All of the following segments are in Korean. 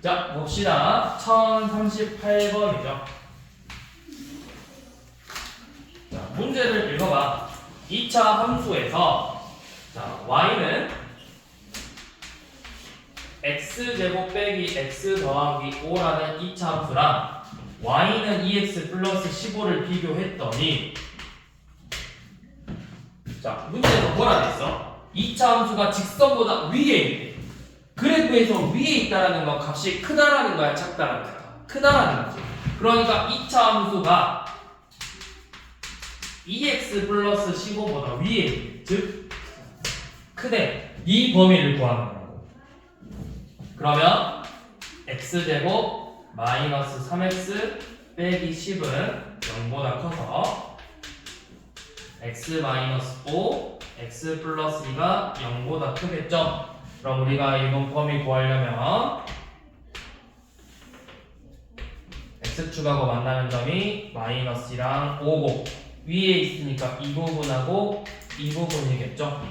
자, 봅시다. 1038번이죠. 자, 문제를 읽어봐. 2차 함수에서 자, y는 x제곱 빼기 x 더하기 5라는 2차 함수랑 y는 2x 플러스 15를 비교했더니 자, 문제에서 뭐라 됐어? 2차 함수가 직선보다 위에 있대. 그래프에서 위에 있다라는 건 값이 크다라는 거야, 작다라는 거야? 크다라는 거지. 그러니까 2차 함수가 2x 플러스 15보다 위에 있대. 즉 크대. 이 범위를 구하는 거라고. 그러면 x제곱 마이너스 3x 빼기 10은 0보다 커서 x 마이너스 5 x 플러스 2가 0보다 크겠죠? 그럼 우리가 이번 범위 구하려면 x축하고 만나는 점이 마이너스랑 5고 위에 있으니까 이 부분하고 이 부분이겠죠?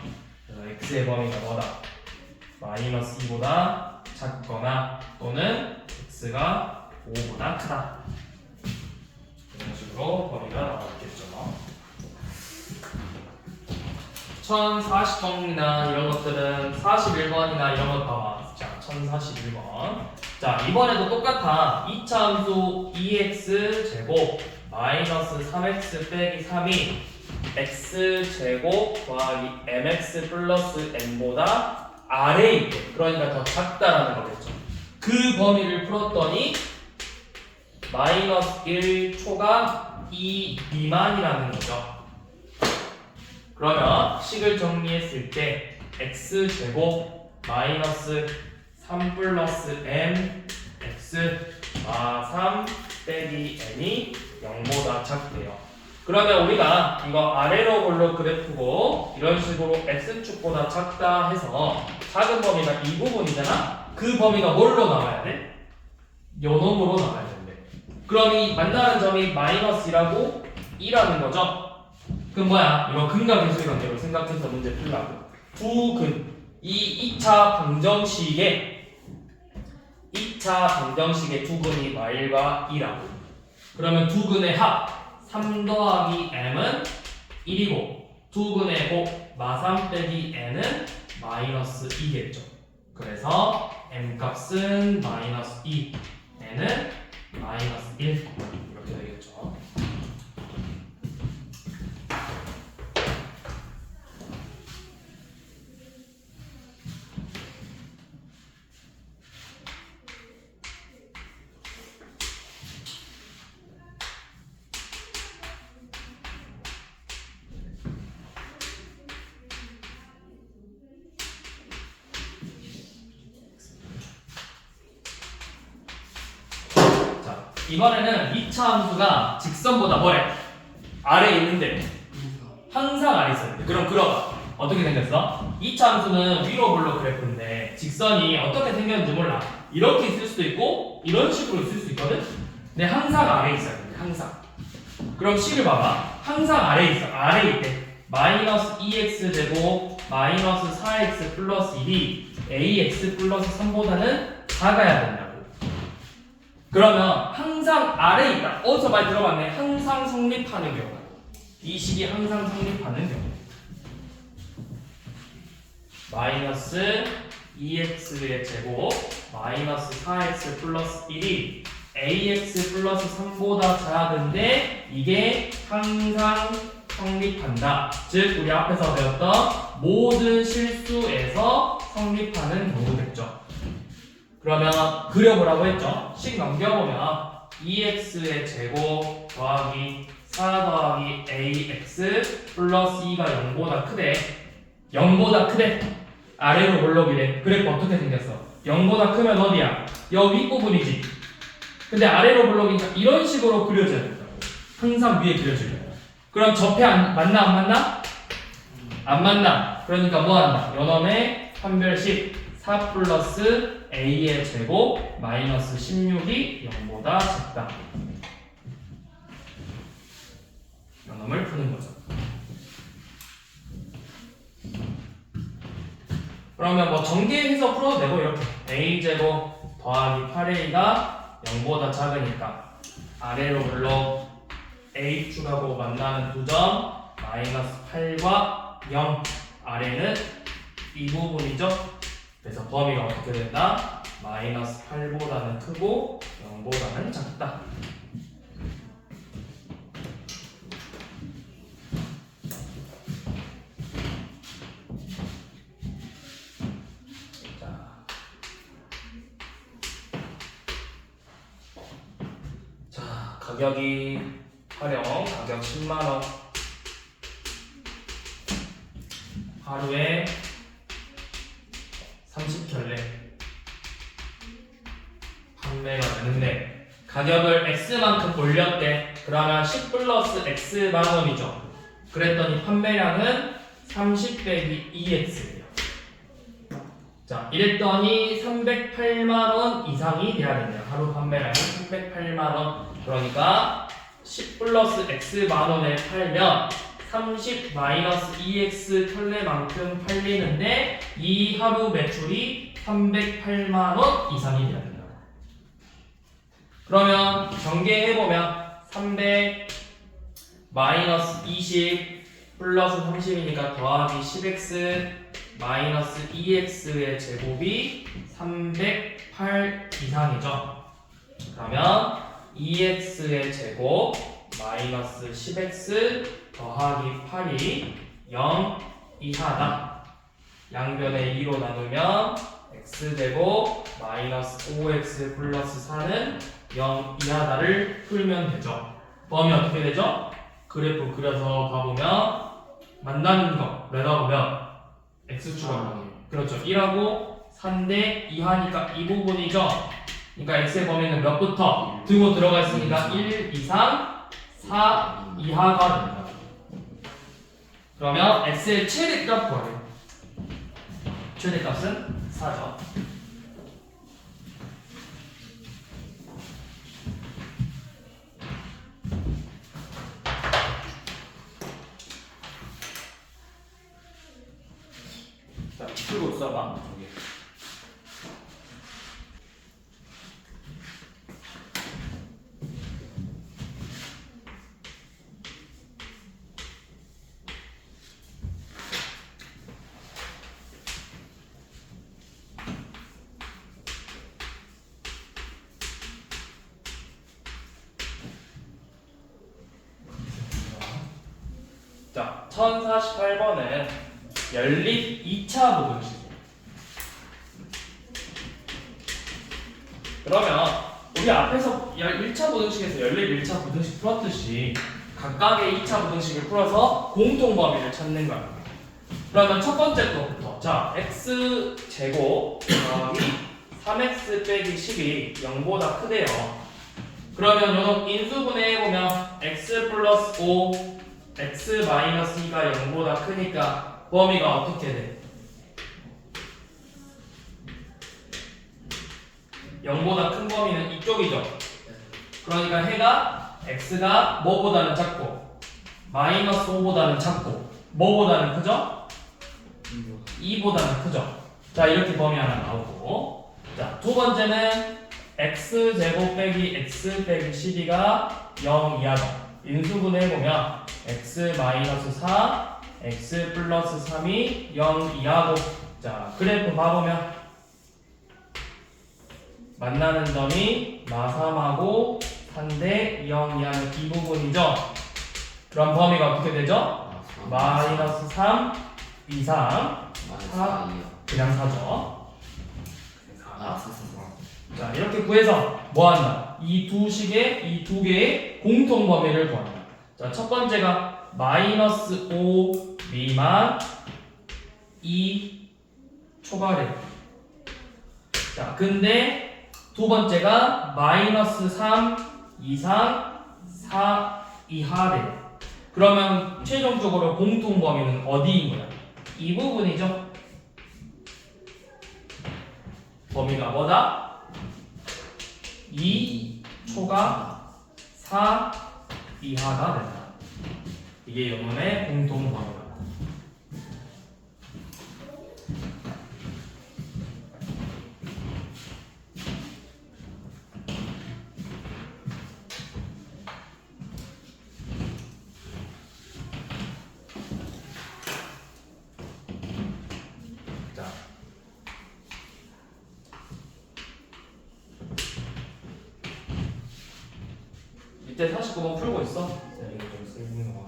그래서 x의 범위가 뭐다? 마이너스 2보다 작거나 또는 x가 5보다 크다. 이런 식으로 범위가 나왔겠죠. 1040번이나 이런 것들은 41번이나 이런 것 나와. 자, 1041번. 자, 이번에도 똑같아. 2차 함수 2x 제곱 마이너스 3x 빼기 3이 x 제곱 더하기 mx 플러스 n보다 아래에 있대. 그러니까 더 작다라는 거겠죠. 그 범위를 풀었더니 마이너스 1초가 2 미만이라는 거죠. 그러면 식을 정리했을 때 x제곱 마이너스 3 플러스 m x 3 빼기 n이 0보다 작대요. 그러면 우리가 이거 아래로 볼록 그래프고 이런 식으로 x축보다 작다 해서 작은 범위가 이 부분이잖아? 그 범위가 뭘로 나와야 돼? 요 놈으로 나와야 된대. 그럼 이 만나는 점이 마이너스라고 2라는 거죠? 그럼 뭐야? 이거 근과 계수의 관계로 생각해서 문제 풀라고. 두 근. 이 2차 방정식의 두 근이 마일과 2라고. 그러면 두 근의 합 3 더하기 m은 1이고 두 근의 곱 마3 빼기 n은 마이너스 2겠죠. 그래서 m 값은 마이너스 2, n은 마이너스 1 이렇게 되겠죠. 이번에는 2차 함수가 직선보다 뭐래? 아래에 있는데 항상 아래에 있었는데 그럼 그려봐. 어떻게 생겼어? 2차 함수는 위로 볼록 그래프인데 직선이 어떻게 생겼는지 몰라. 이렇게 있을 수도 있고 이런 식으로 있을 수 있거든? 근데 항상 아래에 있어야 돼. 항상. 그럼 식을 봐봐. 항상 아래에 있어. 아래에 있대. 마이너스 2x 제곱 마이너스 4x 플러스 1이 ax 플러스 3보다는 작아야 된다고. 그러면 항상 아래에 있다. 어디서 많이 들어봤네. 항상 성립하는 경우. 이 식이 항상 성립하는 경우. 마이너스 2x의 제곱 마이너스 4x 플러스 1이 ax 플러스 3보다 작은데 이게 항상 성립한다. 즉 우리 앞에서 배웠던 모든 실수에서 성립하는 경우겠죠. 그러면 그려보라고 했죠. 식 넘겨보면 2x의 제곱 더하기 4 더하기 ax 플러스 2가 0보다 크대. 0보다 크대. 아래로 볼록이래. 그래프 어떻게 생겼어? 0보다 크면 어디야? 여 윗부분이지. 근데 아래로 볼록이니까 이런 식으로 그려져야 된다고. 항상 위에 그려줘야 돼. 그럼 접해 맞나 안 맞나? 안 만나. 그러니까 뭐 한다? 요놈의 판별식 4 플러스 a의 제곱 마이너스 16이 0보다 작다. 요놈을 푸는 거죠. 그러면 뭐 전개해서 풀어도 되고 이렇게 a제곱 더하기 8a가 0보다 작으니까 아래로 물러 a축하고 만나는 두 점 마이너스 8과 0 아래는 이 부분이죠. 그래서 범위가 어떻게 된다? 마이너스 8보다는 크고 0보다는 작다. 자, 가격이 활용 가격 10만원, 하루에 30켤레 판매가 되는데 가격을 x만큼 올렸대. 그러면 10 플러스 x 만원이죠. 그랬더니 판매량은 30 빼기 2x예요. 자, 이랬더니 308만원 이상이 돼야 된대요. 하루 판매량이 308만원. 그러니까 10 플러스 x 만원에 팔면 30 마이너스 2x 켤레만큼 팔리는데 이 하루 매출이 308만원 이상이 돼야 된다. 그러면 전개해보면 300 마이너스 20 플러스 30이니까 더하기 10x 마이너스 2x의 제곱이 308 이상이죠. 그러면 2x의 제곱 마이너스 10x 더하기 8이 0 이하다. 양변에 2로 나누면 x제곱 마이너스 5x 플러스 4는 0 이하다를 풀면 되죠. 범위 어떻게 되죠? 그래프 그려서 봐보면 만나는 거 레다 보면 x축하고 그렇죠. 1하고 4인데 2하니까 이 부분이죠. 그러니까 x의 범위는 몇부터 두고 들어가 있으니까 1, 2, 3, 4 이하가 됩니다. 그러면 x의 최대값 구하래요. 최대값은 4죠. 자, 풀고 써봐. 자, 1048번은 연립 2차 부등식이에요. 그러면 우리 앞에서 1차 부등식에서 연립 1차 부등식 풀었듯이 각각의 2차 부등식을 풀어서 공통 범위를 찾는 거야. 그러면 첫 번째 거부터 자, x제곱 더하기 3x 빼기 10이 0보다 크대요. 그러면 요놈 인수분해해보면 x 플러스 5 x 마이너스 2가 0보다 크니까 범위가 어떻게 돼? 0보다 큰 범위는 이쪽이죠. 그러니까 해가 x가 뭐보다는 작고 마이너스 5보다는 작고 뭐보다는 크죠? 2보다는 크죠. 자, 이렇게 범위 하나 나오고, 자, 두 번째는 x제곱 빼기 x 빼기 12가 0 이하다. 인수분해해보면 x 마이너스 4 x 플러스 3이 0 이하고, 자, 그래프 봐보면 만나는 점이 마3하고 4인데 0 이하는 이 부분이죠. 그럼 범위가 어떻게 되죠? 마이너스 3 이상 4 그냥 4죠. 자, 이렇게 구해서 뭐한다? 이 두 식의 이 두 개의 공통 범위를 구한다. 자, 첫 번째가 마이너스 5 미만 2 초과래. 자, 근데 두 번째가 마이너스 3 이상 4 이하래. 그러면 최종적으로 공통 범위는 어디인 거야? 이 부분이죠. 범위가 뭐다? 2 초과 4 이하가 된다. 이게 요놈의 공통 범위다. 이때 49번 풀고 있어? 네, 이거 좀 쓰는 거.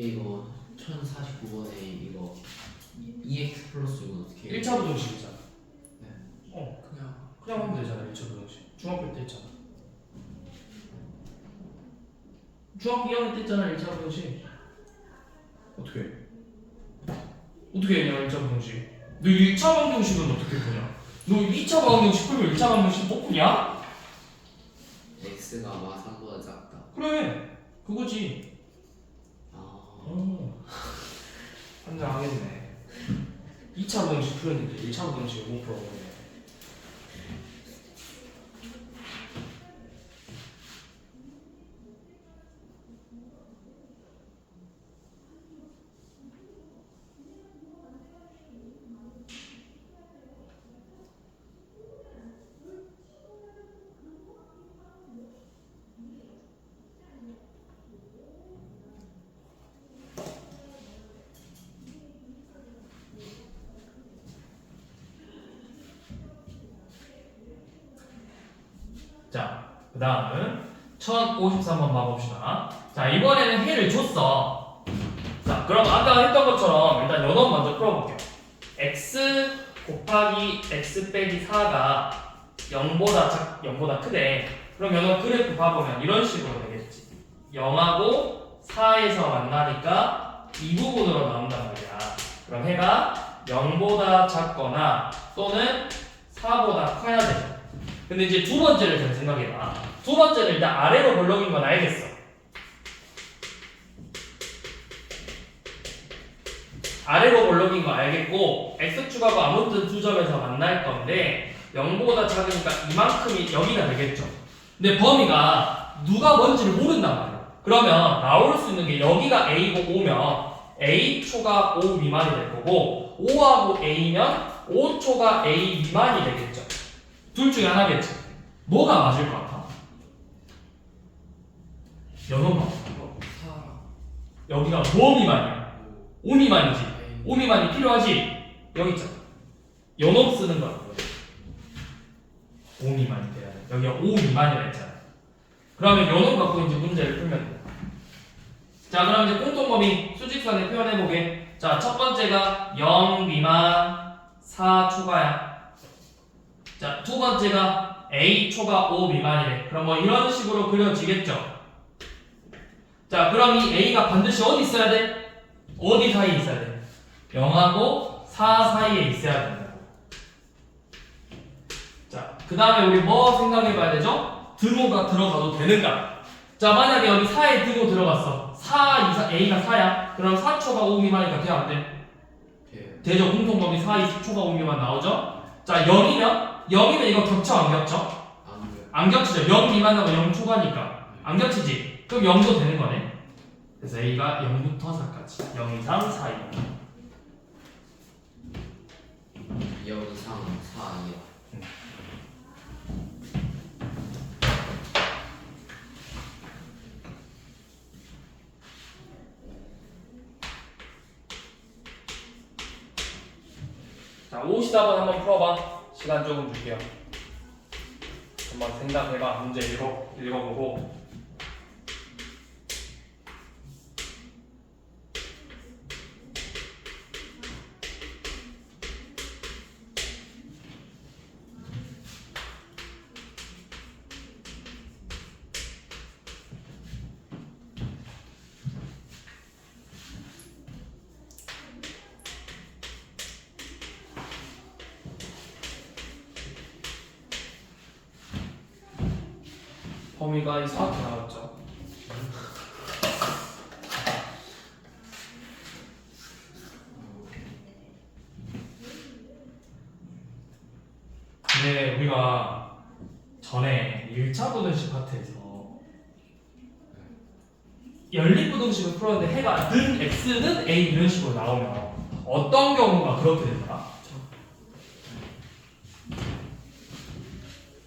이거 1049번에 이거 EX 플러스 이건 어떻게 해요? 1차 부등식이잖아. 네. 그냥 하면 되잖아. 1차 부등식. 중학교 때 했잖아. 중학교 2학년 때 했잖아. 1차 부등식. 어떻게 해? 어떻게 했냐 1차 방정식. 너 1차 방정식은 어떻게 푸냐? 너 2차 방정식 풀면 1차 방정식 못 푸냐? X가 마3보다 작다. 그래 그거지. 아, 환장하겠네. 2차 방정식 풀었는데 1차 방정식을 못 풀어보네. 자, 그 다음은 1053번 봐봅시다. 자, 이번에는 해를 줬어. 자, 그럼 아까 했던 것처럼 일단 연원 먼저 풀어볼게요. x 곱하기 x 빼기 4가 0보다 크대. 그럼 연원 그래프 봐보면 이런 식으로 되겠지. 0하고 4에서 만나니까 이 부분으로 나온단 말이야. 그럼 해가 0보다 작거나 또는 4보다 커야 돼. 근데 이제 두 번째를 잘 생각해봐. 두 번째는 일단 아래로 볼록인 건 알겠어. 아래로 볼록인 거 알겠고 x축하고 아무튼 두 점에서 만날 건데 0보다 작으니까 이만큼이 여기가 되겠죠. 근데 범위가 누가 뭔지를 모른단 말이야. 그러면 나올 수 있는 게 여기가 a고 5면 a초가 5 미만이 될 거고 5하고 a면 5초가 a 미만이 되겠죠. 둘 중에 하나겠지. 뭐가 맞을 것 같아? 연어가 여기가 뭐 미만이야? 5 미만이지. 5 미만이 필요하지. 여기 있잖아. 연어 쓰는 거야. 5 미만이 돼야 돼. 여기가 5 미만이라 했잖아. 그러면 연어 갖고 이제 문제를 풀면 돼. 자, 그럼 이제 공통범위 수직선에 표현해보게. 자, 첫 번째가 0 미만 4 초과야. 자, 두 번째가 a 초가 5 미만이래. 그럼 뭐 이런 식으로 그려지겠죠. 자, 그럼 이 a가 반드시 어디 있어야 돼? 어디 사이에 있어야 돼? 0하고 4 사이에 있어야 된다고. 자, 그 다음에 우리 뭐 생각해봐야 되죠? 등호가 들어가도 되는가? 자, 만약에 여기 4에 등호 들어갔어. 4 이상 a가 4야. 그럼 4초가 5 미만이니까 돼 안 돼? 되죠. 공통범위 4, 20초가 5 미만 나오죠? 자, 0이면 이거 겹쳐 안 겹쳐? 안 겹치죠. 0 미만하고 0 초과니까 안 겹치지. 그럼 0도 되는 거네. 그래서 a가 0부터 4까지 0 이상 4 이하 0 이상 4 이하. 자, 50답은 한번 풀어봐. 시간 조금 줄게요. 한번 생각해봐. 문제 읽어보고. 범위가 이상하게 나왔죠. 이제 우리가 전에 1차 부등식 파트에서 연립부등식을 풀었는데 해가 는 x는 a 이런 식으로 나오면 어떤 경우가 그렇게 되더라?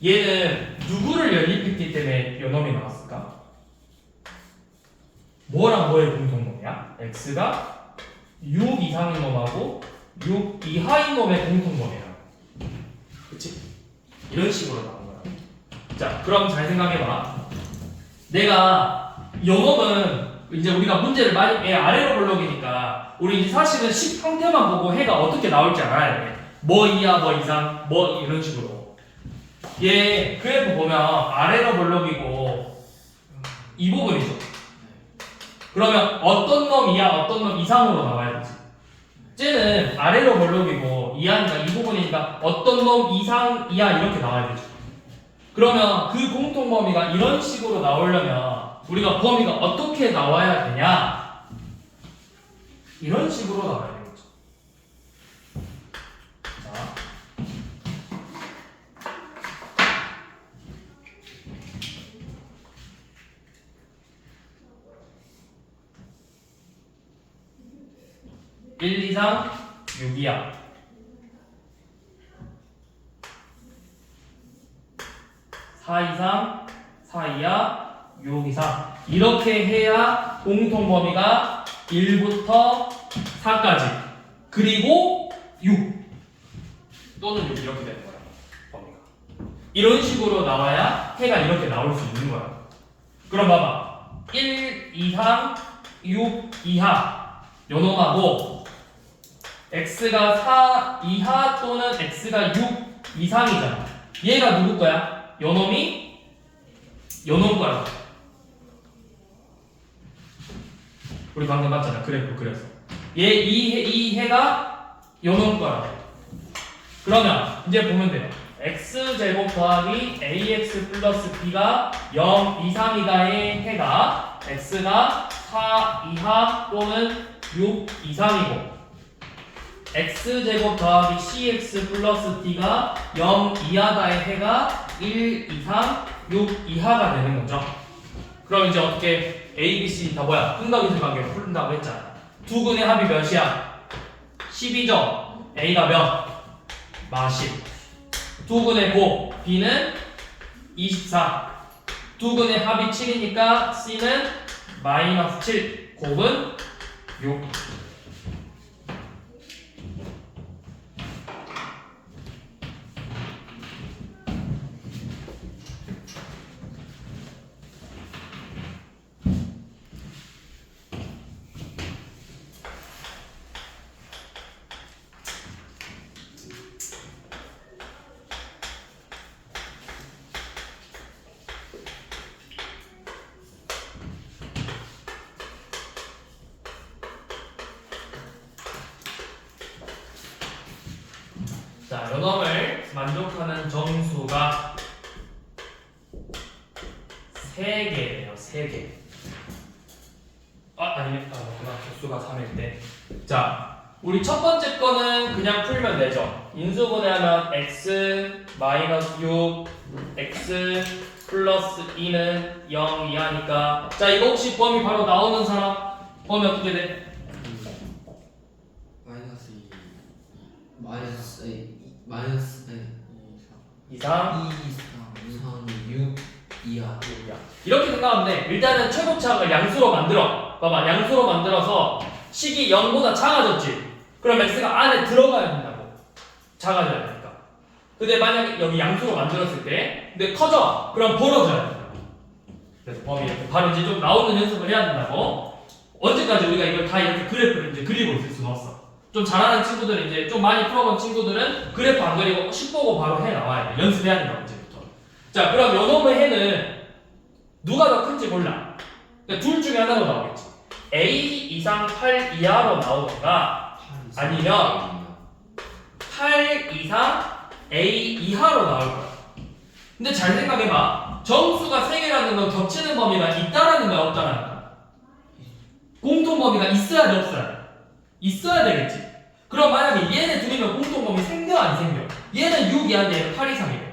얘는 누구를 연립했기 때문에 요놈이 나왔을까? 뭐랑 뭐의 공통범위야? x가 6 이상인 놈하고 6 이하인 놈의 공통범위야. 그치? 이런 식으로 나온 거야. 자, 그럼 잘 생각해봐. 내가 요 놈은 이제 우리가 문제를 많이 아래로 블록이니까 우리 이제 사실은 식 형태만 보고 해가 어떻게 나올지 알아야 돼. 뭐 이하, 뭐 이상, 뭐 이런 식으로. 얘 그래프 보면 아래로 블록이고 이 부분이죠. 그러면 어떤 놈 이하, 어떤 놈 이상으로 나와야 되지. 쟤는 아래로 블록이고 이하니까 이 부분이니까 어떤 놈 이상, 이하 이렇게 나와야 되죠. 그러면 그 공통범위가 이런 식으로 나오려면 우리가 범위가 어떻게 나와야 되냐? 이런 식으로 나와야 되겠죠. 자. (1, 2, 3) 6이야. 4 이상 4 이하 6 이상 이렇게 해야 공통범위가 1부터 4까지 그리고 6 또는 6 이렇게 되는 거야. 범위가 이런 식으로 나와야 해가 이렇게 나올 수 있는 거야. 그럼 봐봐 1 이상 6 이하 요놈하고 x가 4 이하 또는 x가 6 이상이잖아. 얘가 누구 거야? 요놈이 요놈 거야. 우리 방금 봤잖아. 그래프 그래서 얘 이 해가 요놈 거야. 그러면 이제 보면 돼요. x제곱 더하기 ax 플러스 b가 0 이상이다의 해가 x가 4 이하 또는 6 이상이고 x제곱 더하기 cx 플러스 d가 0 이하다의 해가 1 이상 6 이하가 되는 거죠. 그럼 이제 어떻게 a, b, c 다 뭐야? 분각이슬 관계로 풀린다고 했잖아. 두 근의 합이 몇이야? 10이죠. a가 몇? 마 10. 두 근의 곱 b는 24. 두 근의 합이 7이니까 c는 마이너스 7. 곱은 6. 자, 요놈을 만족하는 정수가 3개예요. 3개. 아니네. 그만 개수가 3일 때. 자, 우리 첫 번째 거는 그냥 풀면 되죠. 인수분해하면 x 마이너스 6 x 플러스 2는 0 이하니까. 자, 이거 혹시 범위 바로 나오는 사람? 범위 어떻게 돼? 이상 6 이하. 이렇게 생각하면 돼. 일단은 최고차항을 양수로 만들어. 봐봐, 양수로 만들어서 식이 0보다 작아졌지. 그럼 x가 안에 들어가야 된다고. 작아져야 되니까. 근데 만약에 여기 양수로 만들었을 때 근데 커져. 그럼 벌어져야 된다고. 그래서 범위 이렇게 바로 이제 좀 나오는 연습을 해야 된다고. 언제까지 우리가 이걸 다 이렇게 그래프를 이제 그리고 있을 수는 없어. 좀 잘하는 친구들은 이제 좀 많이 풀어본 친구들은 그래프 안 그리고 식 보고 바로 해 나와야 돼. 연습해야 된다 이제부터. 자, 그럼 요놈의 해는 누가 더 큰지 몰라. 그러니까 둘 중에 하나로 나오겠지. a 이상 8 이하로 나오던가 아니면 8 이상 a 이하로 나올 거야. 근데 잘 생각해봐. 정수가 3개라는 건 겹치는 범위가 있다라는 거야, 없다라는 거야? 공통 범위가 있어야 돼, 없어야 돼? 있어야 되겠지. 그럼 만약에 얘네 둘이면 공통 범위 생겨 안 생겨? 얘는 6 이하인데 얘는 8 이상이래.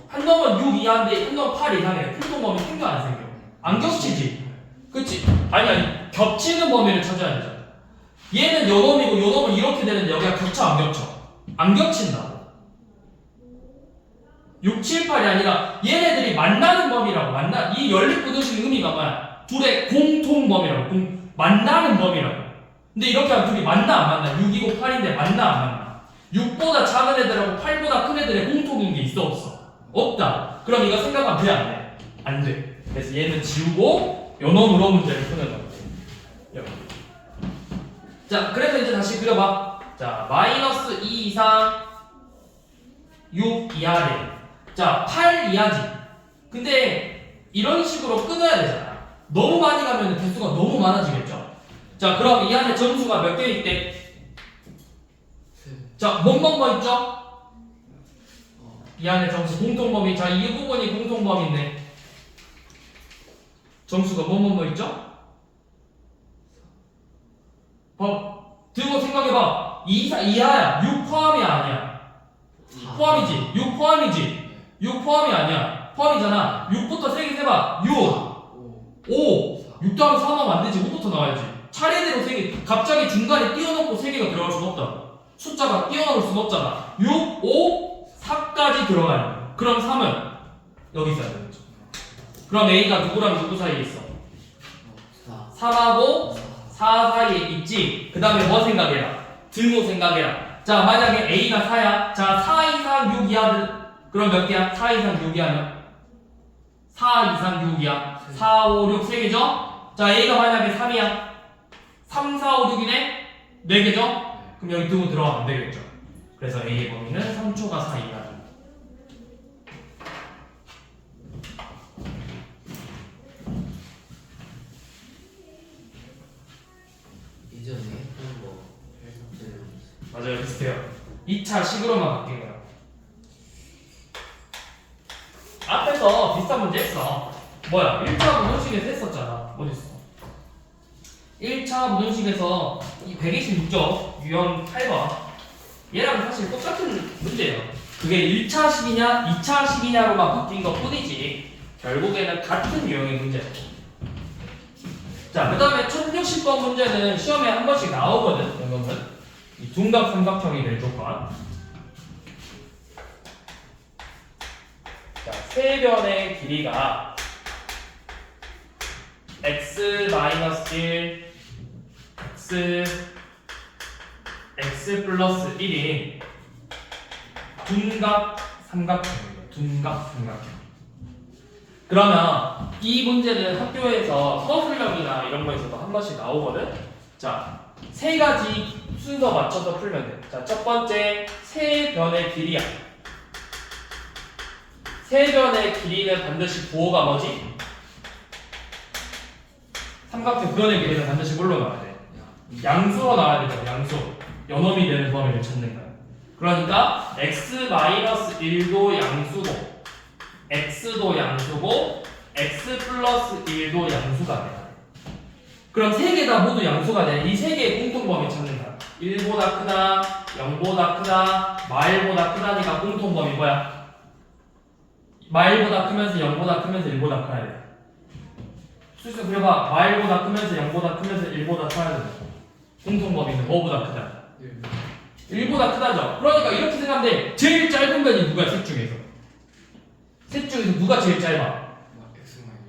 한 놈은 6 이하인데 한 놈은 8 이상이래. 공통범위 생겨 안 생겨? 안 겹치지? 그치? 아니 겹치는 범위를 찾아야 되잖아. 얘는 요 놈이고 요 놈은 이렇게 되는데 여기가 겹쳐 안 겹쳐? 안 겹친다고. 6, 7, 8이 아니라 얘네들이 만나는 범위라고. 이 연립부등식 의미가 뭐야? 둘의 공통범위라고. 만나는 범위라고. 근데 이렇게 하면 둘이 만나 안 만나? 6이고 8인데 만나 안 만나? 6보다 작은 애들하고 8보다 큰 애들의 공통인 게 있어 없어? 없다. 그럼 이거 생각하면 돼 안 돼? 안 돼. 그래서 얘는 지우고 요 놈으로 문제를 푸는 거지. 여기. 자, 그래서 이제 다시 그려봐. 자, 마이너스 2 이상 6 이하래. 자, 8 이하지. 근데 이런 식으로 끊어야 되잖아. 너무 많이 가면 개수가 너무 많아지겠죠. 자, 그럼 이 안에 점수가 몇 개 있대? 자, 뭐 있죠? 이 안에 점수 공통범위. 자, 이 부분이 공통범위인데 점수가 뭐 있죠? 들고 생각해봐. 2하야. 6 포함이 아니야. 포함이지. 6 포함이지. 6 포함이 아니야. 포함이잖아. 6부터 3개 세봐. 6, 5, 6 더하면 4 나오면 안 되지. 5부터 나와야지. 차례대로 3개. 갑자기 중간에 띄워놓고 3개가 들어갈 수는 없다. 숫자가 띄워놓을 수는 없잖아. 6, 5, 4까지 들어가야 돼. 그럼 3은 여기 있어야 되겠죠. 그럼 A가 누구랑 누구 사이에 있어? 3하고 4 사이에 있지. 그 다음에 뭐 생각해라? 등호 생각해라. 자, 만약에 A가 4야. 자, 4 이상 6 이하는 그럼 몇 개야? 4 이상 6 이하면? 4 이상 6이야. 4, 5, 6 3개죠? 자, A가 만약에 3이야. 3, 4, 5, 6이네? 4개죠? 그럼 여기 등호 들어가면 안 되겠죠. 그래서 A의 범위는 3초가 4 이하다. 예전에 했던 거 맞아요, 비슷해요. 2차 식으로만 바뀐 거야. 앞에서 비슷한 문제 했어. 뭐야? 1차 부등식에서 했었잖아. 어딨어? 1차 부등식에서 이 126점 유형 8번 얘랑 사실 똑같은 문제예요. 그게 1차식이냐 2차식이냐로만 바뀐 것 뿐이지 결국에는 같은 유형의 문제예요. 자, 그 다음에 1060번 문제는 시험에 한 번씩 나오거든. 이거는 이 둔각 삼각형이 될 조건. 자, 세 변의 길이가 x-1, x 플러스 1인 둔각 삼각형이에요. 둔각 삼각형. 그러면 이 문제는 학교에서 서술형이나 이런 거에서도 한 번씩 나오거든. 자, 세 가지 순서 맞춰서 풀면 돼. 자, 첫 번째 세 변의 길이야. 세 변의 길이는 반드시 부호가 뭐지? 삼각형 변의 길이는 반드시 뭘로 나와야 돼? 양수로 나와야 되죠. 양수. 연놈이 되는 범위를 찾는 거야. 그러니까 x-1도 양수고 x도 양수고 x 플러스 1도 양수가 돼. 그럼 세 개 다 모두 양수가 돼. 이 세 개의 공통범위 찾는 거야. 1보다 크다, 0보다 크다, 마일보다 크다니까 공통범위 뭐야? 마일보다 크면서 0보다 크면서 1보다 커야 돼. 수식 그려봐. 마일보다 크면서 0보다 크면서 1보다 커야 돼. 공통범위는 뭐보다 크다? 1보다 크다죠. 그러니까 이렇게 생각하면 돼. 제일 짧은 변이 누가 셋 중에서? 셋 중에서 누가 제일 짧아?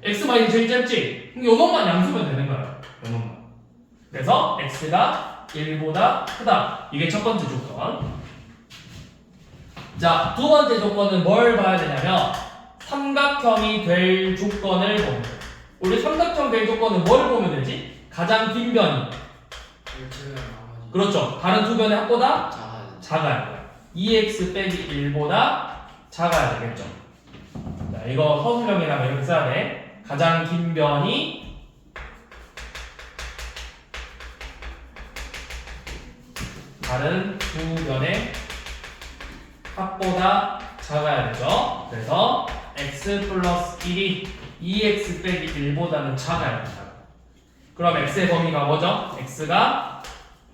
X마이 제일 짧지? 그럼 요놈만 양수면 되는 거야. 요놈만. 그래서 X가 1보다 크다. 이게 첫 번째 조건. 자, 두 번째 조건은 뭘 봐야 되냐면 삼각형이 될 조건을 보면 돼. 우리 삼각형 될 조건은 뭘 보면 되지? 가장 긴 변이. 그렇죠. 다른 두 변의 합보다 작아야 돼요. 2x 빼기 1보다 작아야 되겠죠. 자, 이거 서술형이라면 이렇게 써야 돼. 가장 긴 변이 다른 두 변의 합보다 작아야 되죠. 그래서 x 플러스 1이 2x 빼기 1보다는 작아야 된다. 그럼 x의 범위가 뭐죠? x가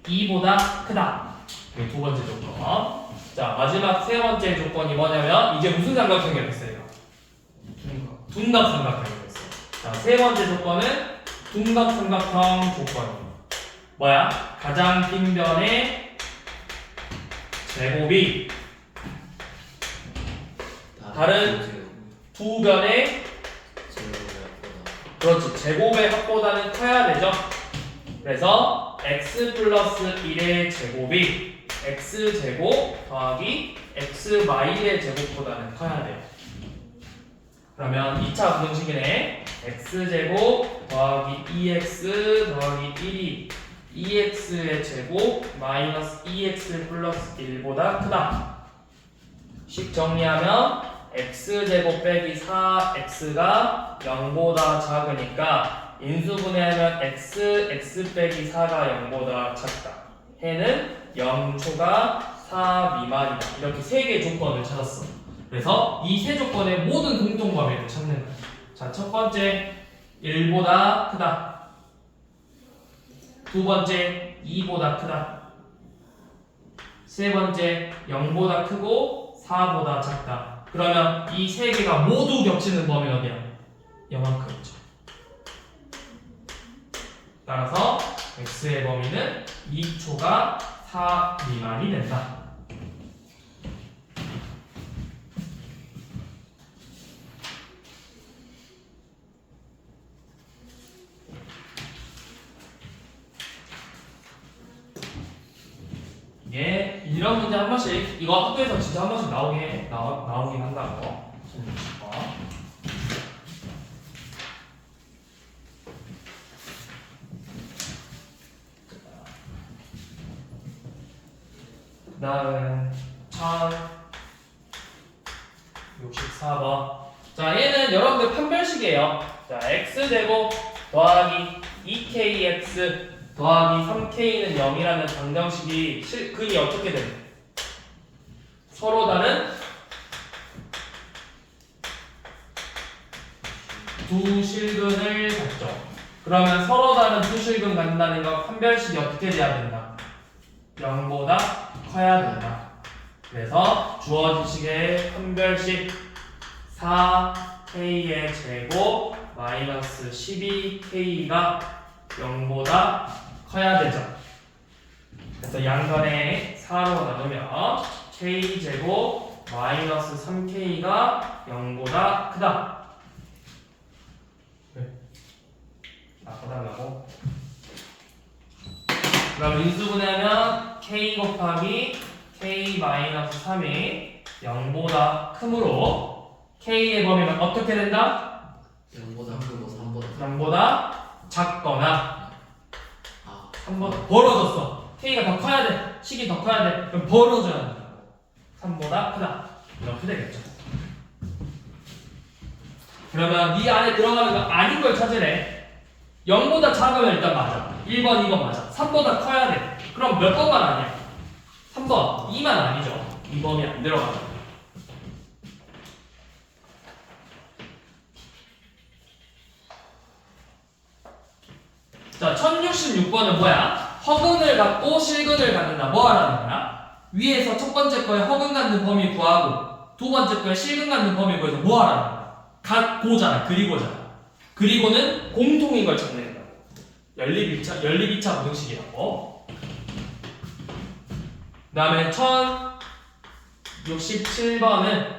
2보다 크다. 이게 두 번째 조건. 자, 마지막 세 번째 조건이 뭐냐면 이제 무슨 삼각형이 됐어요? 둔각삼각형이 됐어요. 자, 세 번째 조건은 둔각삼각형 조건이에요. 뭐야? 가장 긴 변의 제곱이 다른 두 변의 그렇지 제곱의 합보다는 커야 되죠. 그래서 x 플러스 1의 제곱이 x제곱 더하기 xy의 제곱보다는 커야 돼요. 그러면 2차 부등식이네. x제곱 더하기 2x 더하기 1이 2x의 제곱 마이너스 2x 플러스 1보다 크다. 식 정리하면 x제곱 빼기 4x가 0보다 작으니까 인수분해하면 x 빼기 4가 0보다 작다. 해는 0초가 4 미만이다. 이렇게 세 개의 조건을 찾았어. 그래서 이 세 조건의 모든 공통범위를 찾는 거야. 자, 첫 번째 1보다 크다. 두 번째 2보다 크다. 세 번째 0보다 크고 4보다 작다. 그러면 이 세 개가 모두 겹치는 범위는 어디야? 요만큼이죠. 따라서 x의 범위는 2초가 4 미만이 된다. 이게 이런 문제 한 번씩 이거 학교에서 진짜 한 번씩 나오긴 한다고. 그 다음은 1064번. 자, 얘는 여러분들 판별식이에요. 자, x제곱 더하기 2kx 더하기 3k는 0이라는 방정식이 근이 어떻게 되냐? 서로 다른 두 실근을 갖죠. 그러면 서로 다른 두 실근 갖는다는 건 판별식이 어떻게 돼야 된다? 0보다 커야 된다. 그래서 주어진 식의 판별식 4k의 제곱 마이너스 12k가 0보다 커야 되죠. 그래서 양변에 4로 나누면 k제곱 마이너스 3k가 0보다 크다. 나눠달라고. 그럼 인수분해하면 k 곱하기 k 마이너스 3이 0보다 크므로 k의 범위는 어떻게 된다? 0보다 크고 3보다 0보다 작거나 3보다 벌어졌어. k가 더 커야 돼. 식이 더 커야 돼. 그럼 벌어져야 된다. 3보다 크다. 이렇게 되겠죠. 그러면 이 안에 들어가는 거 아닌 걸 찾으래. 0보다 작으면 일단 맞아. 1번, 2번 맞아. 3보다 커야 돼. 그럼 몇 번만 아니야? 3번, 2만 아니죠. 2번이 안 들어가죠. 자, 1066번은 뭐야? 허근을 갖고 실근을 갖는다. 뭐 하라는 거야? 위에서 첫 번째 거에 허근 갖는 범위 구하고 두 번째 거에 실근 갖는 범위 구해서 뭐 하라는 거야? 갖고잖아. 그리고잖아. 그리고는 공통인 걸 찾는 거야. 연립 2차 부등식이라고. 그 다음에 1067번은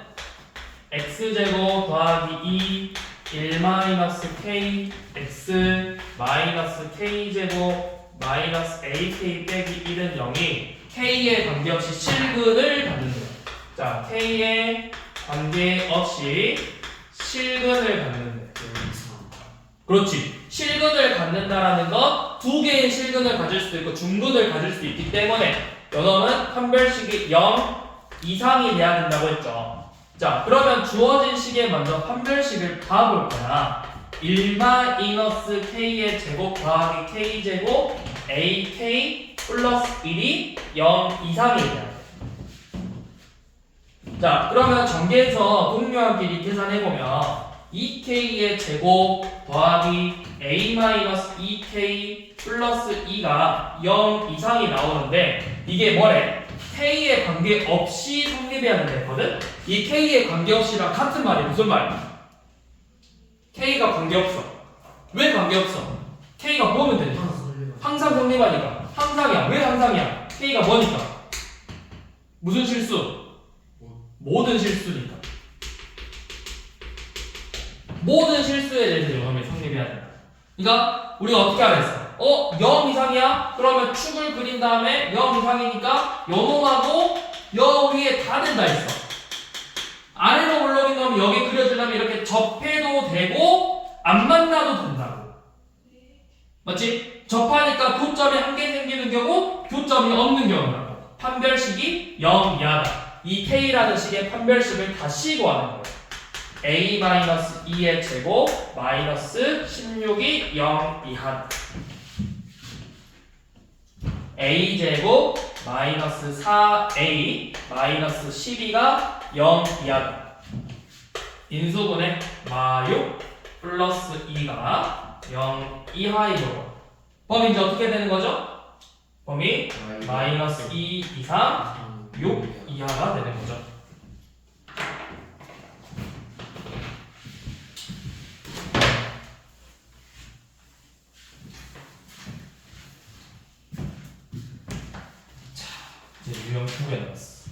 x제곱 더하기 1-k x 마이너스 k제곱 마이너스 ak 빼기 1은 0이 k에 관계없이 실근을 갖는 거야. 자, k에 관계없이 실근을 갖는 거야. 그렇지. 실근을 갖는다라는 건 두 개의 실근을 가질 수도 있고 중근을 가질 수도 있기 때문에 요놈은 판별식이 0 이상이 돼야 된다고 했죠. 자, 그러면 주어진 식에 먼저 판별식을 봐볼 거야. 1-k의 제곱 더하기 k제곱 ak 플러스 1이 0 이상이 돼야 돼. 자, 그러면 전개해서 동료한끼리 계산해보면 2k의 제곱 더하기 a-2k 플러스 2가 0 이상이 나오는데 이게 뭐래? K에 관계없이 성립해야 된다거든? 이 K에 관계없이랑 같은 말이 무슨 말이야? K가 관계없어. 왜 관계없어? K가 뭐면 되지? 항상 성립하니까. 항상이야. 왜 항상이야? K가 뭐니까? 무슨 실수? 모든 실수니까. 모든 실수에 대해서 요놈이 성립해야 된다. 그러니까 우리가 어떻게 하랬어? 0 이상이야? 그러면 축을 그린 다음에 0 이상이니까 요놈하고 여 위에 다 된다 했어. 아래로 올라오는 놈 여기 그려주려면 이렇게 접해도 되고 안 만나도 된다고. 맞지? 접하니까 교점이 한 개 생기는 경우, 교점이 없는 경우라고. 판별식이 0 이하다. 이 K라는 식의 판별식을 다시 구하는 거예요. A-2의 제곱 마이너스 16이 0 이하다. A제곱 마이너스 4A 마이너스 12가 0 이하다. 인수분해 마6 플러스 2가 0 이하이므로 범위 이제 어떻게 되는 거죠? 범위 마이너스 2 이상 6 이하가 되는 거죠. 자, 이제 유형 2개 남았어.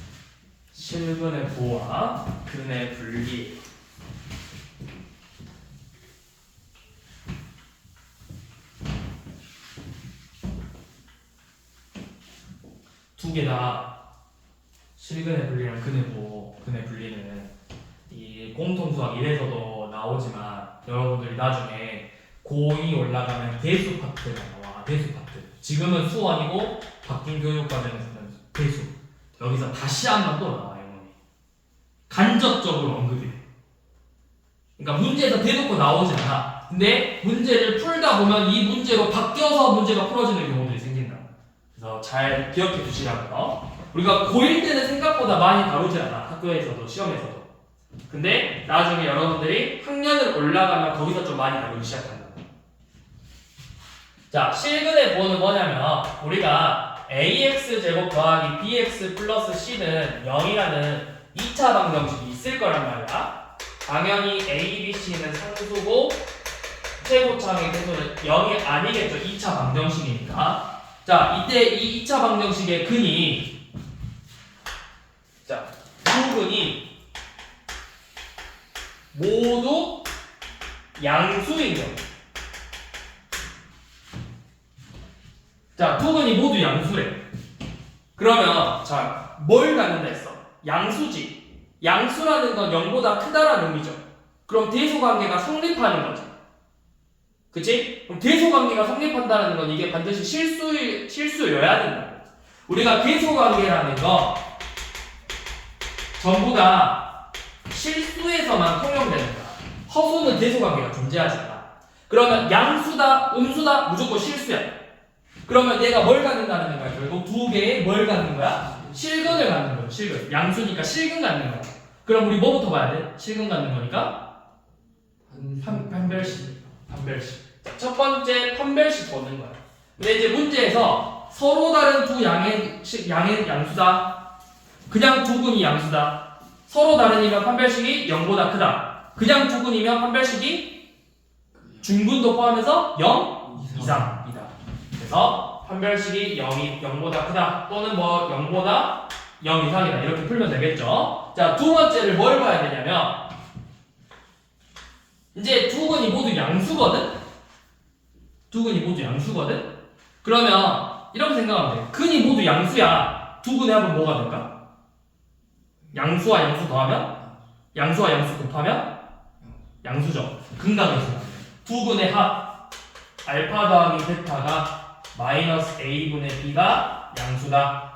실근의 보와 근의 분리. 두 개 다 실근의 분리랑 근의 보, 근의 분리는 이 공통수학 1에서도 나오지만 여러분들이 나중에 고2 올라가면 대수 파트가 나와. 대수 파트. 지금은 수원이고 바뀐 교육과정에서는 대수. 여기서 다시 한번 또 나와요. 간접적으로 언급이 돼. 그러니까 문제에서 대놓고 나오지 않아. 근데 문제를 풀다 보면 이 문제로 바뀌어서 문제가 풀어지는 경우들이 생긴다. 그래서 잘 기억해 주시라고요. 우리가 고1 때는 생각보다 많이 다루지 않아. 학교에서도 시험에서도. 근데 나중에 여러분들이 학년을 올라가면 거기서 좀 많이 다루기 시작한다. 자, 실근의 보는 뭐냐면 우리가 ax 제곱 더하기 bx 플러스 c는 0이라는 2차 방정식이 있을 거란 말이야. 당연히 a, b, c는 상수고 최고차항의 개수는 0이 아니겠죠. 2차 방정식이니까. 자, 이때 이 2차 방정식의 근이 자, 두 근이 모두 양수인 경우. 자, 두 근이 모두 양수래. 그러면 자, 뭘 갖는다 했어? 양수지. 양수라는 건 0보다 크다라는 의미죠. 그럼 대소관계가 성립하는 거죠. 그치? 그럼 대소관계가 성립한다는 건 이게 반드시 실수여야 된다. 우리가 대소관계라는 거 전부 다 실수에서만 통용되는 거야. 허수는 대소관계가 존재하지 않아. 그러면 양수다, 음수다 무조건 실수야. 그러면 얘가 뭘 갖는다는 거야? 결국 두 개의 뭘 갖는 거야? 실근을 갖는 거야. 실근. 양수니까 실근 갖는 거야. 그럼 우리 뭐부터 봐야 돼? 실근 갖는 거니까 판별식. 첫 번째 판별식 보는 거야. 근데 이제 문제에서 서로 다른 두 양의 양수다. 그냥 두 근이 양수다. 서로 다른이면 판별식이 0보다 크다. 그냥 두 근이면 판별식이 중근도 포함해서 0 이상이다. 그래서 판별식이 0보다 크다 또는 뭐 0보다 0 이상이다 이렇게 풀면 되겠죠. 자, 두 번째를 뭘 봐야 되냐면 이제 두 근이 모두 양수거든. 그러면 이렇게 생각하면 돼. 근이 모두 양수야. 두 근에 하면 뭐가 될까? 양수와 양수 더하면? 양수와 양수 곱하면? 양수죠. 근각에서 두 근의 합 알파 더하기 베타가 마이너스 a분의 b가 양수다.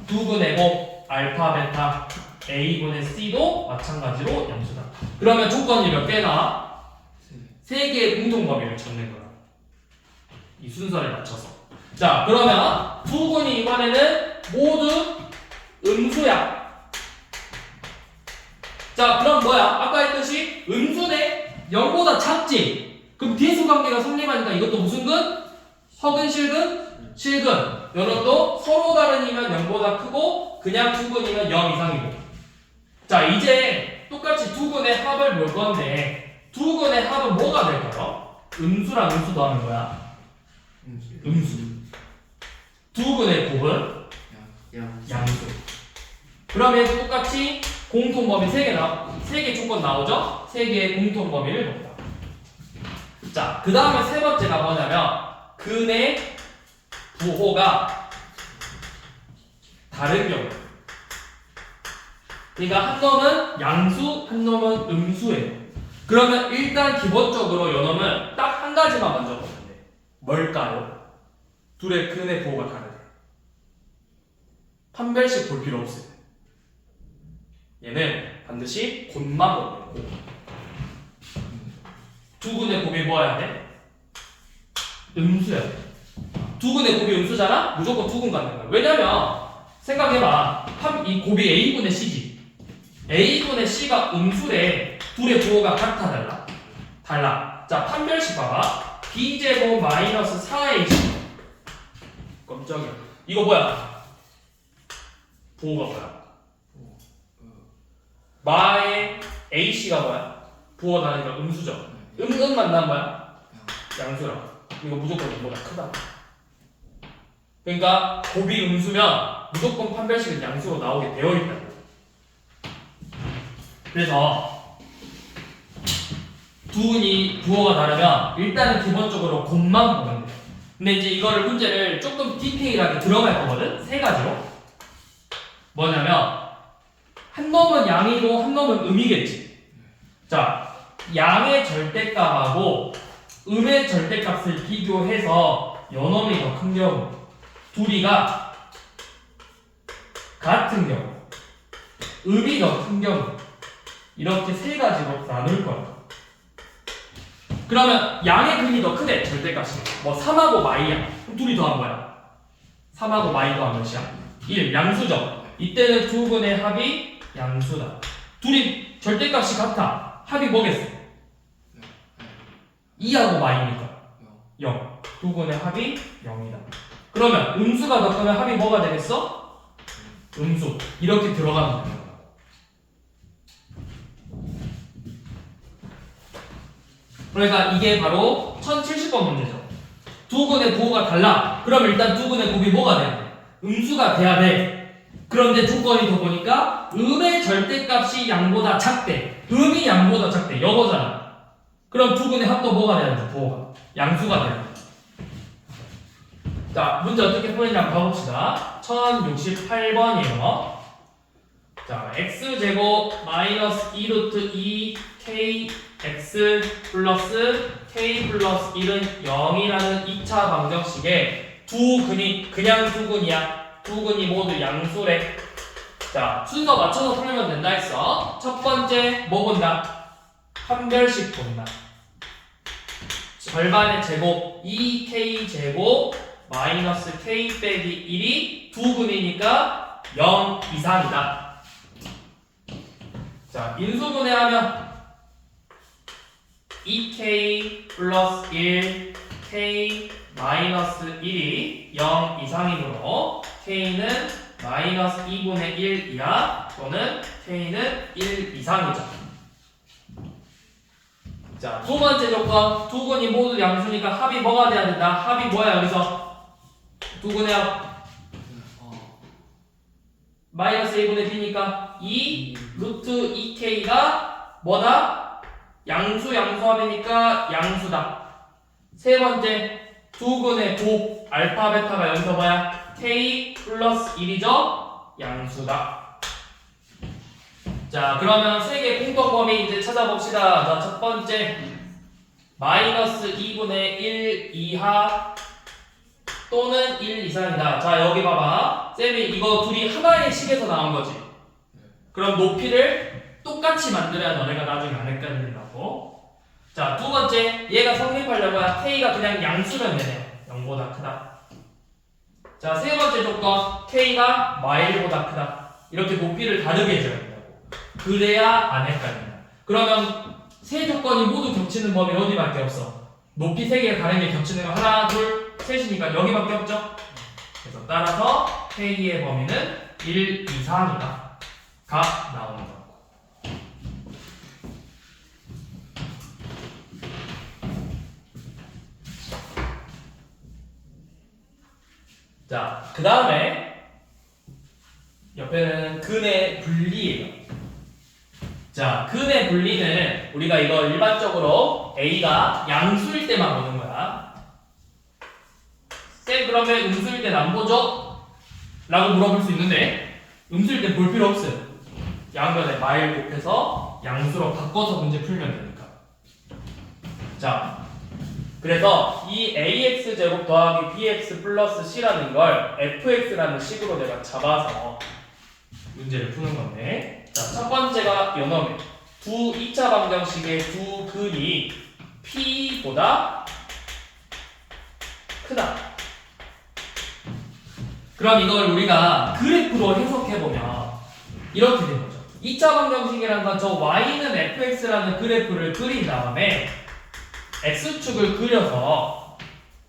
두 근의 곱 알파 베타 a분의 c도 마찬가지로 양수다. 그러면 조건이 몇 개나? 세 개의 공통 범위를 찾는 거야. 이 순서를 맞춰서. 자, 그러면 두 근이 이번에는 모두 음수야. 자, 그럼 뭐야? 아까 했듯이 음수네 0보다 작지? 그럼 대수관계가 성립하니까 이것도 무슨 근? 허근, 실근? 실근. 요놈도 서로 다른이면 0보다 크고 그냥 두근이면 0 이상이고. 자, 이제 똑같이 두근의 합을 볼 건데 두근의 합은 뭐가 될까요? 음수랑 음수 더하는 거야. 음수. 두근의 곱은 양수. 그러면 똑같이 공통범위 3개 조건 나오죠? 3개의 공통범위를 놓다. 자, 그 다음에 세 번째가 뭐냐면 근의 부호가 다른 경우. 그러니까 한 놈은 양수, 한 놈은 음수예요. 그러면 일단 기본적으로 요 놈은 딱 한 가지만 먼저 보면 돼. 뭘까요? 둘의 근의 부호가 다르대. 판별식 볼 필요 없어요. 얘는 반드시 곱만 보면 돼. 두근의 곱이 뭐야 돼? 음수야. 두근의 곱이 음수잖아? 무조건 두근 갖는 거야. 왜냐면 생각해봐. 이 곱이 A분의 C지. A분의 C가 음수래. 둘의 부호가 같아 달라? 달라. 자, 판별식 봐봐. B제곱 마이너스 4AC. 깜짝이야. 이거 뭐야? 부호가 뭐야? 마의 AC가 뭐야? 부호 다르니까 음수죠. 음 만난 뭐야? 양수라. 이거 무조건 이거보다 크다. 그러니까 곱이 음수면 무조건 판별식은 양수로 나오게 되어 있다고. 그래서 두근이 부호가 다르면 일단은 기본적으로 곱만 보면 돼. 근데 이제 이거를 문제를 조금 디테일하게 들어갈 거거든. 세 가지로. 뭐냐면 한 놈은 양이고 한 놈은 음이겠지. 자, 양의 절대값하고 음의 절대값을 비교해서 요 놈이 더 큰 경우, 둘이가 같은 경우, 음이 더 큰 경우, 이렇게 세 가지로 나눌 거야. 그러면 양의 근이 더 크대, 절대값이. 뭐 3하고 마이야. 그럼 둘이 더한 거야. 3하고 마이 더한 몇이야? 1, 양수죠. 이때는 두 근의 합이 양수다. 둘이 절대값이 같아. 합이 뭐겠어? 2하고 마이니까 0. 두 근의 합이 0이다. 그러면 음수가 더 크면 합이 뭐가 되겠어? 음수. 이렇게 들어가면 되는 거야. 그러니까 이게 바로 1070번 문제죠. 두 근의 부호가 달라. 그럼 일단 두 근의 곱이 뭐가 돼야 돼? 음수가 돼야 돼. 그런데 조건이 더 보니까 음의 절대값이 양보다 작대. 음이 양보다 작대. 영어잖아. 그럼 두 근의 합도 뭐가 돼야 돼? 부호가 양수가 돼야 돼. 자, 문제 어떻게 풀리는지 한번 봐봅시다. 1068번이에요. 자, x제곱 마이너스 2루트 2k x 플러스 k 플러스 1은 0이라는 2차 방정식에 두 근이 그냥 두 근이야. 두 근이 모두 양수래. 자, 순서 맞춰서 풀면 된다 했어. 첫 번째 뭐 본다? 판별식 본다. 절반의 제곱 2k 제곱 마이너스 k 빼기 1이 두 근이니까 0 이상이다. 자, 인수분해하면 2k 플러스 1 k 마이너스 1이 0 이상이므로 k는 마이너스 2분의 1 이하 또는 k는 1 이상이죠. 자, 두 번째 조건. 두 근이 모두 양수니까 합이 뭐가 돼야 된다? 합이 뭐야 여기서? 두 근의 합 마이너스 1분의 b니까 2 루트 2k가 뭐다? 양수합이니까 양수다. 세 번째, 두 근의 곱 알파 베타가 여기서 뭐야? k 플러스 1이죠? 양수다. 자, 그러면 세 개 공통범위 이제 찾아봅시다. 자, 첫 번째 마이너스 2분의 1 이하 또는 1 이상이다. 자, 여기 봐봐. 쌤이 이거 둘이 하나의 식에서 나온 거지. 그럼 높이를 똑같이 만들어야 너네가 나중에 안 헷갈린다고. 자, 두 번째, 얘가 성립하려면 k가 그냥 양수면 되네요. 0보다 크다. 자, 세 번째 조건, k가 마일보다 크다. 이렇게 높이를 다르게 해줘야 된다고. 그래야 안 헷갈린다. 그러면 세 조건이 모두 겹치는 범위 어디밖에 없어? 높이 세 개가 다른 게 겹치는 거 하나, 둘, 셋이니까 여기밖에 없죠? 그래서 따라서 K의 범위는 1 이상이다 가 나오는 거고. 자, 그 다음에 옆에는 근의 분리예요. 자, 근의 분리는 우리가 이거 일반적으로 A가 양수일 때만 보는 거야. 쌤, 그러면 음수일 땐 안 보죠? 라고 물어볼 수 있는데 음수일 땐 볼 필요 없어요. 양변에 마일 곱해서 양수로 바꿔서 문제 풀면 되니까. 자, 그래서 이 ax 제곱 더하기 bx 플러스 c라는 걸 fx라는 식으로 내가 잡아서 문제를 푸는 건데, 자, 첫 번째가 요놈의 2차 방정식의 두 근이 p보다 크다. 그럼 이걸 우리가 그래프로 해석해보면 이렇게 된 거죠. 2차 방정식이란 건 저 y는 fx라는 그래프를 그린 다음에 x축을 그려서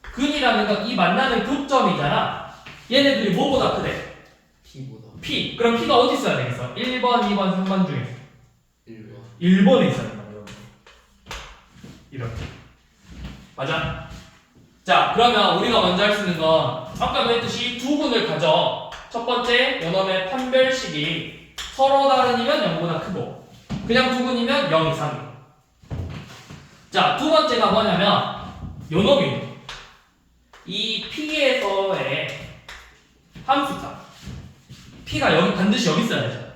근이라는 건 이 만나는 교점이잖아. 얘네들이 뭐보다 크대? P보다 p. 그럼 p가 어디 있어야 되겠어? 1번, 2번, 3번 중에 1번 1번에 있어야 된다. 이렇게. 맞아? 자, 그러면 우리가 먼저 할 수 있는 건 아까 그랬듯이 두 근을 가져. 첫 번째, 요놈의 판별식이 서로 다른이면 0보다 크고 그냥 두 근이면 0 이상이고. 자, 두 번째가 뭐냐면 요놈이 이 P에서의 함수다. P가 여기 반드시 여기 있어야 되잖아.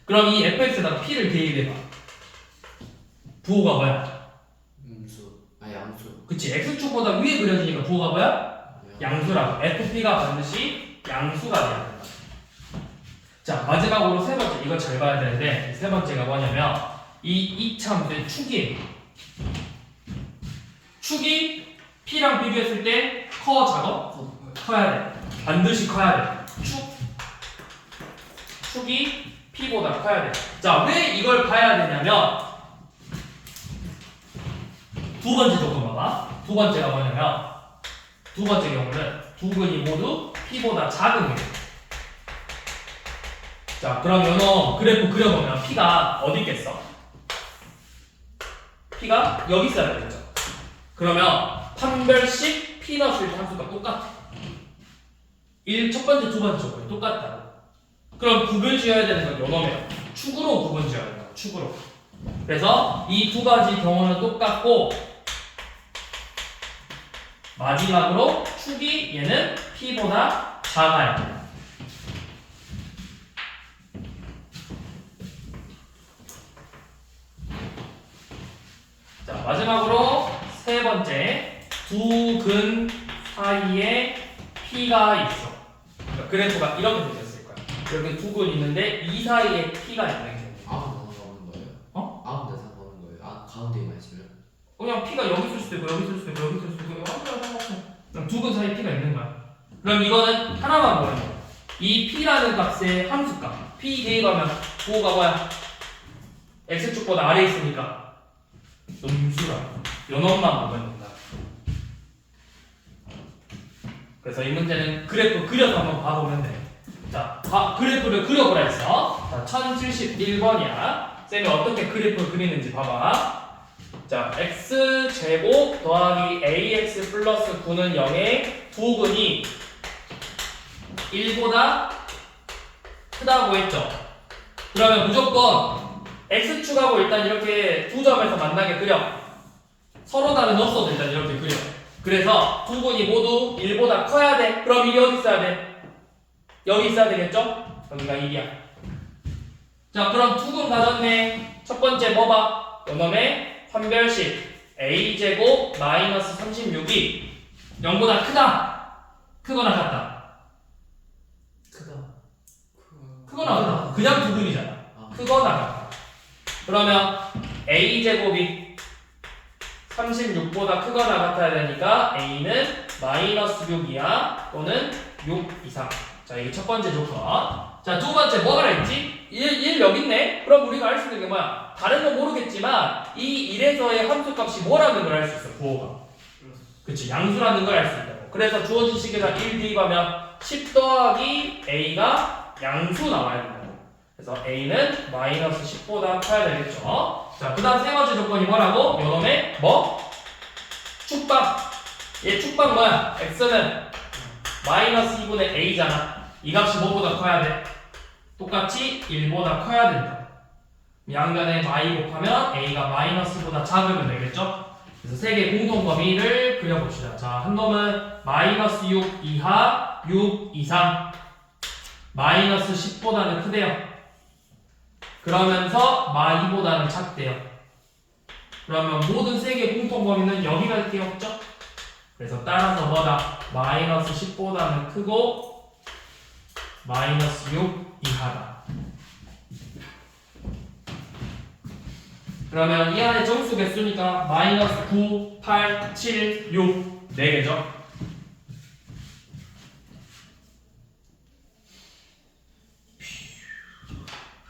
그럼 이 fx에다가 P를 대입해봐. 부호가 뭐야? 양수. 그치, x축보다 위에 그려지니까 부호가 뭐야? 양수라고. fp가 반드시 양수가 돼야 된다. 자, 마지막으로 세 번째, 이거 잘 봐야 되는데 세 번째가 뭐냐면 이 2차 함수의 축이에요. 축이 p랑 비교했을 때 커, 작아? 커야 돼. 반드시 커야 돼. 축이 p보다 커야 돼. 자, 왜 이걸 봐야 되냐면 두 번째 조건 봐봐. 두 번째가 뭐냐면 두 번째 경우는 두 근이 모두 p보다 작은 거예요. 자, 그럼 요놈 그래프 그려보면 p가 어디 있겠어? p가 여기 있어야 되겠죠. 그러면 판별식 p 넣었을 때 함수가 똑같아. 첫 번째, 두 번째 조건이 똑같다고. 그럼 구분 지어야 되는 건 요놈이야. 축으로 구분 지어야 된다. 축으로. 그래서 이 두 가지 경우는 똑같고 마지막으로 축이 얘는 p보다 작아야 돼. 자, 마지막으로 세 번째, 두 근 사이에 p가 있어. 그러니까 그래프가 이렇게 생겼을 거야. 이렇게 두 근 있는데 이 사이에 p가 있는 게 아무 데나 보는 거예요? 어? 아무 데나 보는 거예요? 가운데에만 있으면? 그냥 p가 여기 있을 수도 있고 여기 있을 수도 있고 여기 있을 수도 있고 아무데나 상관없어. 그냥 두 근 사이에 p가 있는 거야. 그럼 이거는 하나만 보는 거야. 이 p라는 값의 함수값 p 대입하면 부호가 뭐야? x축보다 아래에 있으니까 음수라. 요놈만 보면 된다. 그래서 이 문제는 그래프 그려서 한번 봐보면 돼. 자, 그래프를 그려보라 했어. 자, 1071번이야. 쌤이 어떻게 그래프를 그리는지 봐봐. 자, x제곱 더하기 ax 플러스 9는 0의 두 근이 1보다 크다고 했죠. 그러면 무조건 x축하고 일단 이렇게 두 점에서 만나게 그려. 서로 다른 없어도 일단 이렇게 그려. 그래서 두 근이 모두 1보다 커야 돼. 그럼 이게 어디 있어야 돼? 여기 있어야 되겠죠? 여기가 1이야. 자, 그럼 두 근 가졌네. 첫 번째 뭐 봐? 요놈의 판별식 a제곱 마이너스 36이 0보다 크다. 크거나 같다. 크거나 같다. 그냥 두 근이잖아. 크거나 같다. 그러면 a제곱이 36보다 크거나 같아야 되니까 a는 마이너스 6이야 또는 6 이상. 자, 이게 첫 번째 조건. 자, 두 번째 뭐가 했지? 1 여기 있네? 그럼 우리가 알 수 있는 게 뭐야? 다른 건 모르겠지만 이 1에서의 함수값이 뭐라는 걸 알 수 있어. 부호가. 그치, 양수라는 걸 알 수 있다고. 그래서 주어진 식에다 1 대입하면 10 더하기 a가 양수 나와야 된다고. 그래서 a는 마이너스 10보다 커야 되겠죠. 자, 그 다음 세 번째 조건이 뭐라고? 요놈의 뭐? 축방. 얘 축방 뭐야? x는 마이너스 2분의 a잖아. 이 값이 뭐보다 커야 돼? 똑같이 1보다 커야 된다. 양변에 y 곱하면 a가 마이너스보다 작으면 되겠죠? 그래서 세 개의 공통 범위를 그려봅시다. 자, 한 놈은 마이너스 6 이하, 6 이상, 마이너스 10보다는 크대요. 그러면서 마2보다는 작대요. 그러면 모든 세 개의 공통 범위는 여기밖에 없죠? 그래서 따라서 뭐다? 마이너스 10보다는 크고 마이너스 6 이하다. 그러면 이 안에 정수 개수니까 마이너스 9, 8, 7, 6 4개죠.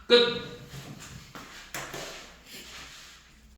끝.